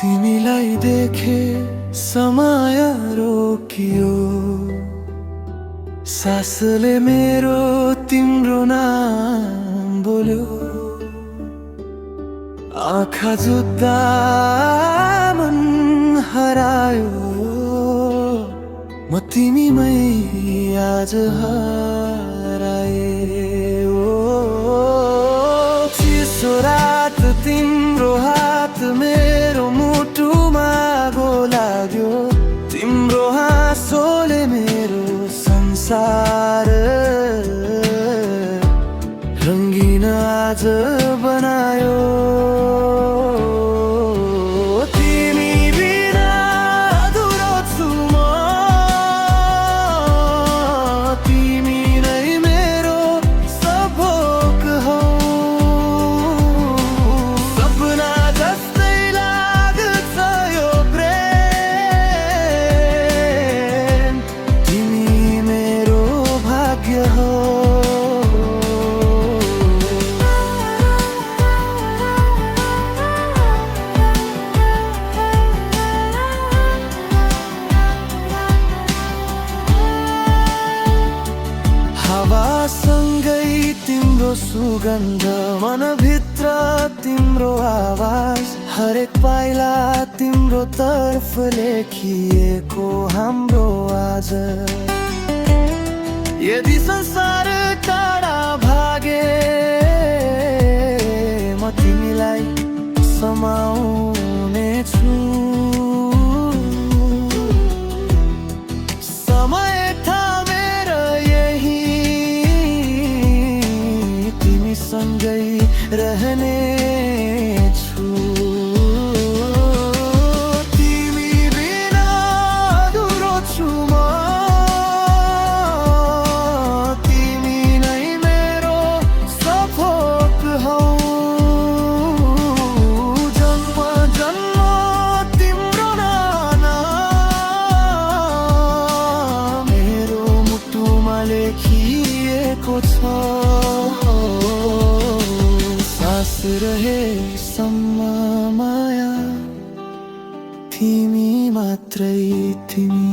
तिमीलाई देखे समय रोकियो, सासले मेरो तिम्रो नाम बोल्यो। आँखा जुत्दा मन हरायो, म तिमीमै आज हराए। चिसो रात तिम्रो हात मेरो मुटुमा लाग्यो, तिम्रो हाँसोले मेरो संसार रङ्गिन आज बनायो। तिमी बिना अधुरो छु म, तिमी नै मेरो सबोक हौ। सपना जस्तै लाग्छ यो प्रेम, तिमी मेरो भाग्य हौ। हावासँगै तिम्रो सुगन्ध, मनभित्र तिम्रो आवाज, हरेक पाइला तिम्रो तर्फ लेखिएको हाम्रो आज। यदि संसार टाढा भागे म तिमीलाई समाउने छु। समय थामेर यही सँगै रहने छु। तिमी बिना अधुरो छु म, तिमी नै मेरो सफोक हौ। जन्म जन्म तिम्रो नाम मेरो मुटुमा लेखिएको छ। सास रहेसम्म माया तिमी मात्रै तिमी।